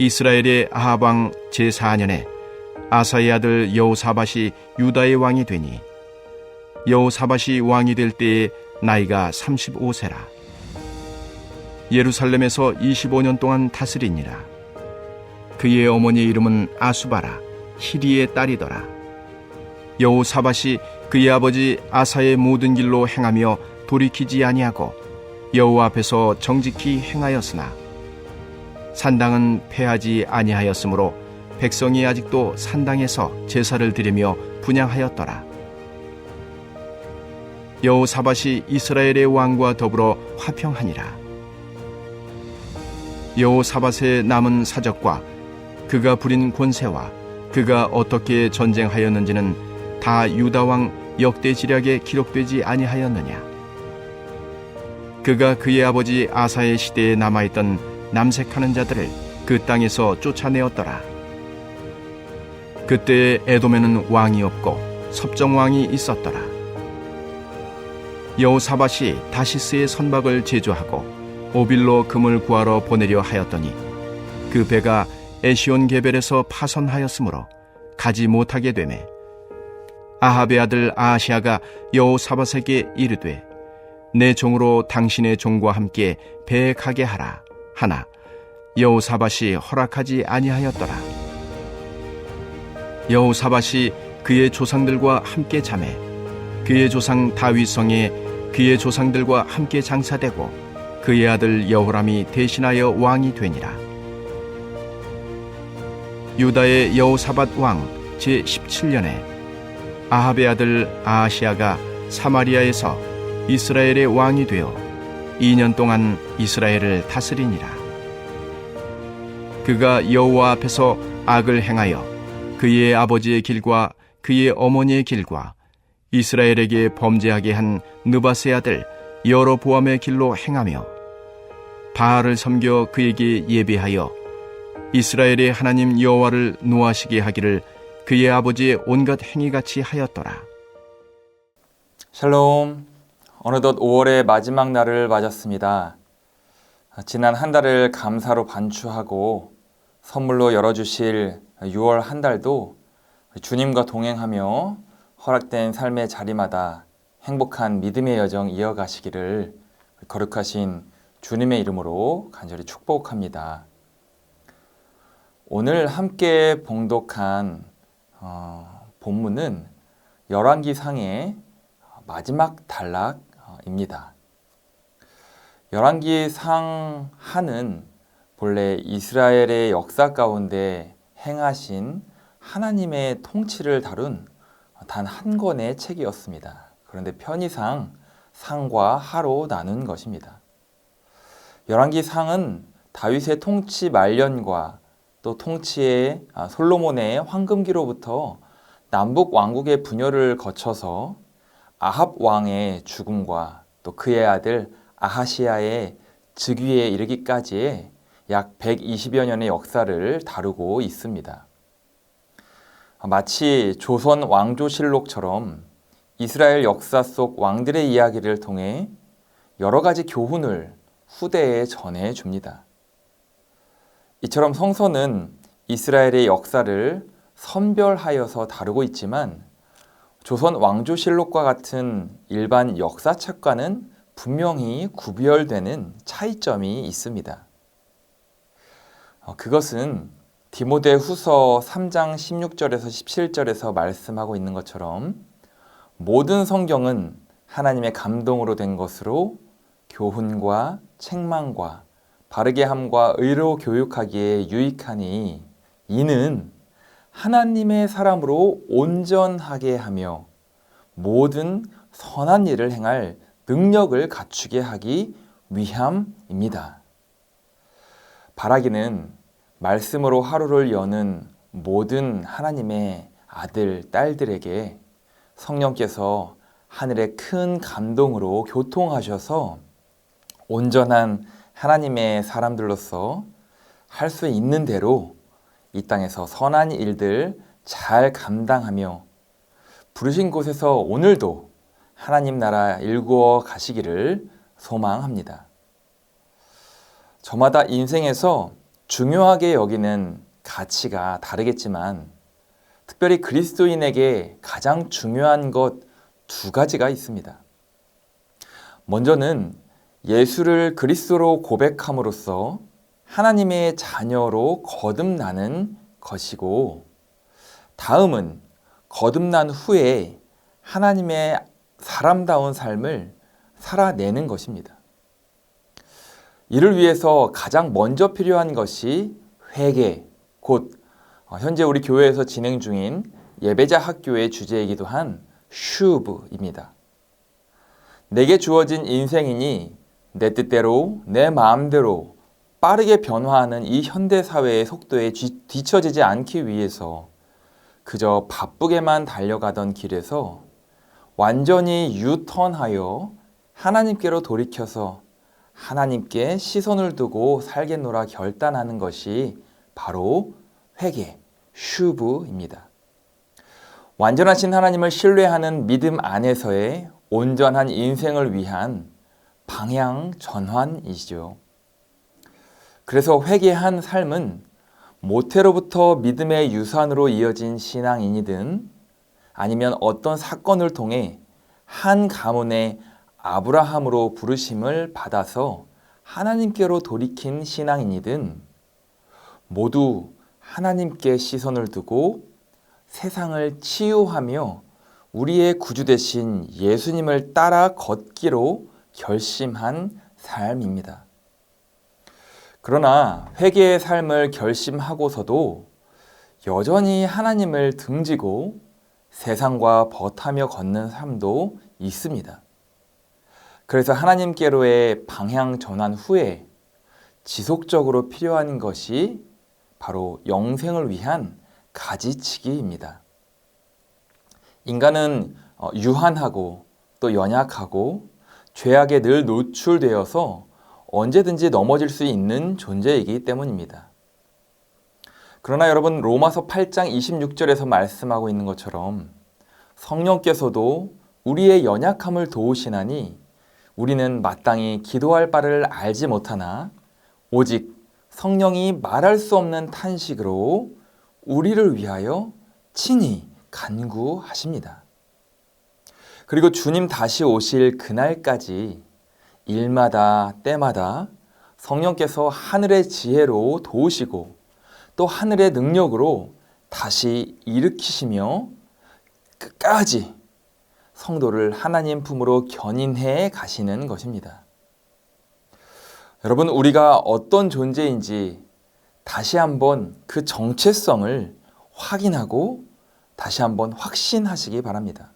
이스라엘의 아합 왕 제4년에 아사의 아들 여호사밧이 유다의 왕이 되니 여호사밧이 왕이 될 때에 나이가 35세라. 예루살렘에서 25년 동안 다스리니라. 그의 어머니 이름은 아수바라, 히리의 딸이더라. 여호사밧이 그의 아버지 아사의 모든 길로 행하며 돌이키지 아니하고 여호와 앞에서 정직히 행하였으나 산당은 폐하지 아니하였으므로 백성이 아직도 산당에서 제사를 드리며 분향하였더라. 여호사밧이 이스라엘의 왕과 더불어 화평하니라. 여호사밧의 남은 사적과 그가 부린 권세와 그가 어떻게 전쟁하였는지는 다 유다 왕 역대지략에 기록되지 아니하였느냐. 그가 그의 아버지 아사의 시대에 남아있던 남색하는 자들을 그 땅에서 쫓아내었더라. 그때에 에돔에는 왕이 없고 섭정왕이 있었더라. 여호사밧이 다시스의 선박을 제조하고 오빌로 금을 구하러 보내려 하였더니 그 배가 에시온 게벨에서 파선하였으므로 가지 못하게 되매 아합의 아들 아하시아가 여호사밧에게 이르되 내 종으로 당신의 종과 함께 배에 가게 하라 하나 여호사밧이 허락하지 아니하였더라. 여호사밧이 그의 조상들과 함께 자매 그의 조상 다윗성에 그의 조상들과 함께 장사되고 그의 아들 여호람이 대신하여 왕이 되니라. 유다의 여호사밧 왕 제17년에 아합의 아들 아하시아가 사마리아에서 이스라엘의 왕이 되어 2년 동안 이스라엘을 다스리니라. 그가 여호와 앞에서 악을 행하여 그의 아버지의 길과 그의 어머니의 길과 이스라엘에게 범죄하게 한 느밧의 아들 여로보암의 길로 행하며 바알을 섬겨 그에게 예배하여 이스라엘의 하나님 여호와를 노하시게 하기를 그의 아버지의 온갖 행위같이 하였더라. 샬롬. 어느덧 5월의 마지막 날을 맞았습니다. 지난 한 달을 감사로 반추하고 선물로 열어주실 6월 한 달도 주님과 동행하며 허락된 삶의 자리마다 행복한 믿음의 여정 이어가시기를 거룩하신 주님의 이름으로 간절히 축복합니다. 오늘 함께 봉독한 본문은 열왕기상의 마지막 단락입니다. 열왕기상 하는 본래 이스라엘의 역사 가운데 행하신 하나님의 통치를 다룬 단 한 권의 책이었습니다. 그런데 편의상 상과 하로 나눈 것입니다. 열왕기상은 다윗의 통치 말년과 또 통치의 솔로몬의 황금기로부터 남북 왕국의 분열을 거쳐서 아합 왕의 죽음과 또 그의 아들 아하시아의 즉위에 이르기까지의 약 120여 년의 역사를 다루고 있습니다. 마치 조선 왕조실록처럼 이스라엘 역사 속 왕들의 이야기를 통해 여러 가지 교훈을 후대에 전해줍니다. 이처럼 성서는 이스라엘의 역사를 선별하여서 다루고 있지만 조선 왕조실록과 같은 일반 역사책과는 분명히 구별되는 차이점이 있습니다. 그것은 디모데 후서 3장 16절에서 17절에서 말씀하고 있는 것처럼 모든 성경은 하나님의 감동으로 된 것으로 교훈과 책망과 바르게 함과 의로 교육하기에 유익하니 이는 하나님의 사람으로 온전하게 하며 모든 선한 일을 행할 능력을 갖추게 하기 위함입니다. 바라기는 말씀으로 하루를 여는 모든 하나님의 아들, 딸들에게 성령께서 하늘의 큰 감동으로 교통하셔서 온전한 하나님의 사람들로서 할 수 있는 대로 이 땅에서 선한 일들 잘 감당하며 부르신 곳에서 오늘도 하나님 나라 일구어 가시기를 소망합니다. 저마다 인생에서 중요하게 여기는 가치가 다르겠지만 특별히 그리스도인에게 가장 중요한 것 두 가지가 있습니다. 먼저는 예수를 그리스도로 고백함으로써 하나님의 자녀로 거듭나는 것이고, 다음은 거듭난 후에 하나님의 사람다운 삶을 살아내는 것입니다. 이를 위해서 가장 먼저 필요한 것이 회개, 곧 현재 우리 교회에서 진행 중인 예배자 학교의 주제이기도 한 슈브입니다. 내게 주어진 인생이니 내 뜻대로 내 마음대로 빠르게 변화하는 이 현대사회의 속도에 뒤처지지 않기 위해서 그저 바쁘게만 달려가던 길에서 완전히 유턴하여 하나님께로 돌이켜서 하나님께 시선을 두고 살겠노라 결단하는 것이 바로 회개, 슈브입니다. 완전하신 하나님을 신뢰하는 믿음 안에서의 온전한 인생을 위한 방향 전환이죠. 그래서 회개한 삶은 모태로부터 믿음의 유산으로 이어진 신앙인이든 아니면 어떤 사건을 통해 한 가문의 아브라함으로 부르심을 받아서 하나님께로 돌이킨 신앙인이든 모두 하나님께 시선을 두고 세상을 치유하며 우리의 구주 되신 예수님을 따라 걷기로 결심한 삶입니다. 그러나 회개의 삶을 결심하고서도 여전히 하나님을 등지고 세상과 버타며 걷는 삶도 있습니다. 그래서 하나님께로의 방향 전환 후에 지속적으로 필요한 것이 바로 영생을 위한 가지치기입니다. 인간은 유한하고 또 연약하고 죄악에 늘 노출되어서 언제든지 넘어질 수 있는 존재이기 때문입니다. 그러나 여러분, 로마서 8장 26절에서 말씀하고 있는 것처럼 성령께서도 우리의 연약함을 도우시나니 우리는 마땅히 기도할 바를 알지 못하나 오직 성령이 말할 수 없는 탄식으로 우리를 위하여 친히 간구하십니다. 그리고 주님 다시 오실 그날까지 일마다 때마다 성령께서 하늘의 지혜로 도우시고 또 하늘의 능력으로 다시 일으키시며 끝까지 성도를 하나님 품으로 견인해 가시는 것입니다. 여러분, 우리가 어떤 존재인지 다시 한번 그 정체성을 확인하고 다시 한번 확신하시기 바랍니다.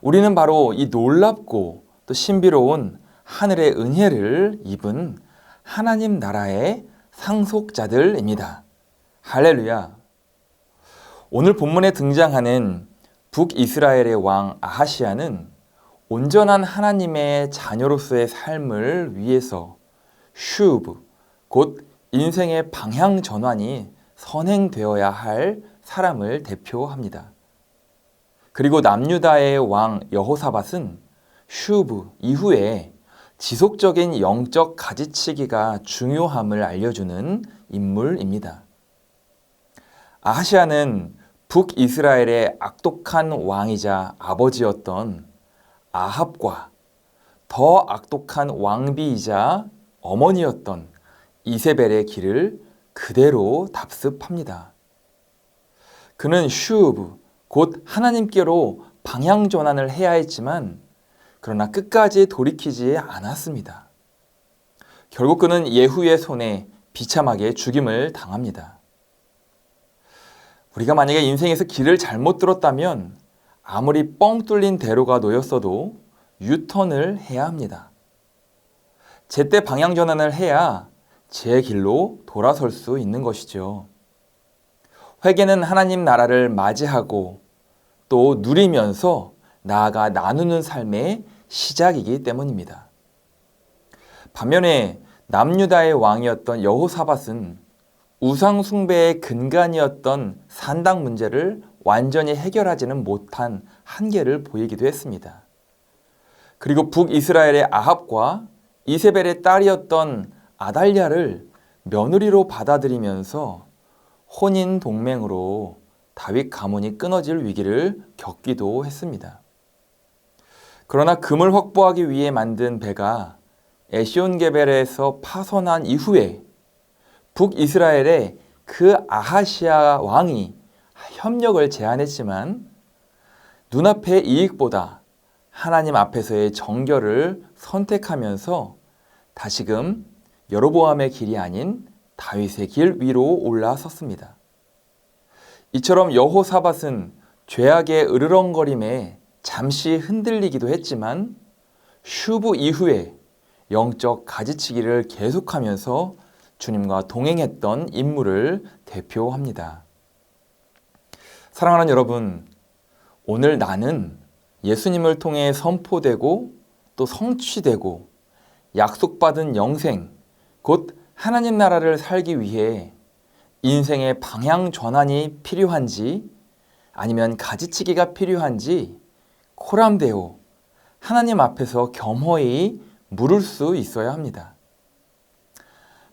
우리는 바로 이 놀랍고 또 신비로운 하늘의 은혜를 입은 하나님 나라의 상속자들입니다. 할렐루야! 오늘 본문에 등장하는 북이스라엘의 왕 아하시아는 온전한 하나님의 자녀로서의 삶을 위해서 슈브, 곧 인생의 방향 전환이 선행되어야 할 사람을 대표합니다. 그리고 남유다의 왕 여호사밧은 슈브 이후에 지속적인 영적 가지치기가 중요함을 알려주는 인물입니다. 아하시아는 북이스라엘의 악독한 왕이자 아버지였던 아합과 더 악독한 왕비이자 어머니였던 이세벨의 길을 그대로 답습합니다. 그는 슈브, 곧 하나님께로 방향 전환을 해야 했지만 그러나 끝까지 돌이키지 않았습니다. 결국 그는 예후의 손에 비참하게 죽임을 당합니다. 우리가 만약에 인생에서 길을 잘못 들었다면 아무리 뻥 뚫린 대로가 놓였어도 유턴을 해야 합니다. 제때 방향 전환을 해야 제 길로 돌아설 수 있는 것이죠. 회개는 하나님 나라를 맞이하고 또 누리면서 나아가 나누는 삶의 시작이기 때문입니다. 반면에 남유다의 왕이었던 여호사밧은 우상 숭배의 근간이었던 산당 문제를 완전히 해결하지는 못한 한계를 보이기도 했습니다. 그리고 북이스라엘의 아합과 이세벨의 딸이었던 아달랴를 며느리로 받아들이면서 혼인 동맹으로 다윗 가문이 끊어질 위기를 겪기도 했습니다. 그러나 금을 확보하기 위해 만든 배가 에시온게벨에서 파손한 이후에 북이스라엘의 그 아하시아 왕이 협력을 제안했지만 눈앞의 이익보다 하나님 앞에서의 정결을 선택하면서 다시금 여로보암의 길이 아닌 다윗의 길 위로 올라섰습니다. 이처럼 여호사밧은 죄악의 으르렁거림에 잠시 흔들리기도 했지만 슈브 이후에 영적 가지치기를 계속하면서 주님과 동행했던 인물을 대표합니다. 사랑하는 여러분, 오늘 나는 예수님을 통해 선포되고 또 성취되고 약속받은 영생, 곧 하나님 나라를 살기 위해 인생의 방향 전환이 필요한지 아니면 가지치기가 필요한지 코람데오, 하나님 앞에서 겸허히 물을 수 있어야 합니다.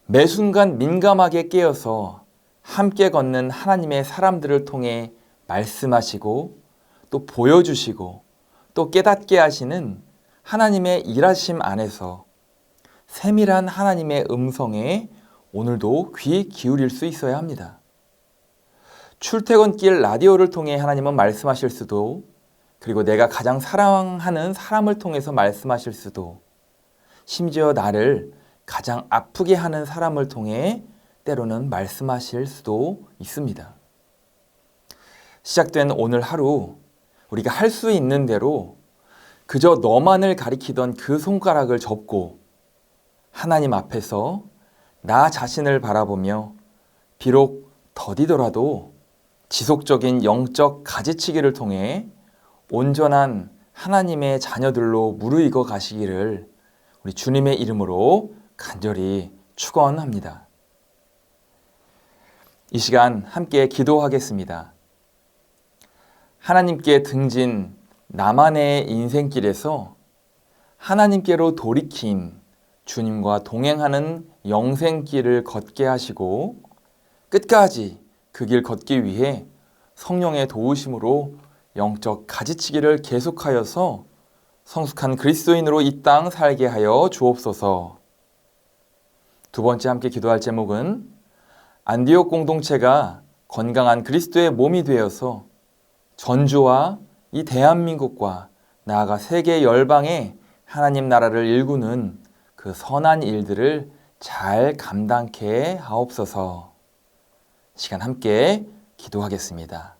매 순간 민감하게 깨어서 함께 걷는 하나님의 사람들을 통해 말씀하시고 또 보여주시고 또 깨닫게 하시는 하나님의 일하심 안에서 세밀한 하나님의 음성에 오늘도 귀 기울일 수 있어야 합니다. 출퇴근길 라디오를 통해 하나님은 말씀하실 수도, 그리고 내가 가장 사랑하는 사람을 통해서 말씀하실 수도, 심지어 나를 가장 아프게 하는 사람을 통해 때로는 말씀하실 수도 있습니다. 시작된 오늘 하루, 우리가 할 수 있는 대로 그저 너만을 가리키던 그 손가락을 접고 하나님 앞에서 나 자신을 바라보며 비록 더디더라도 지속적인 영적 가지치기를 통해 온전한 하나님의 자녀들로 무르익어 가시기를 우리 주님의 이름으로 간절히 축원합니다. 이 시간 함께 기도하겠습니다. 하나님께 등진 나만의 인생길에서 하나님께로 돌이킨 주님과 동행하는 영생길을 걷게 하시고 끝까지 그 길 걷기 위해 성령의 도우심으로 영적 가지치기를 계속하여서 성숙한 그리스도인으로 이 땅 살게 하여 주옵소서. 두 번째 함께 기도할 제목은 안디옥 공동체가 건강한 그리스도의 몸이 되어서 전주와 이 대한민국과 나아가 세계 열방에 하나님 나라를 일구는 그 선한 일들을 잘 감당케 하옵소서. 시간 함께 기도하겠습니다.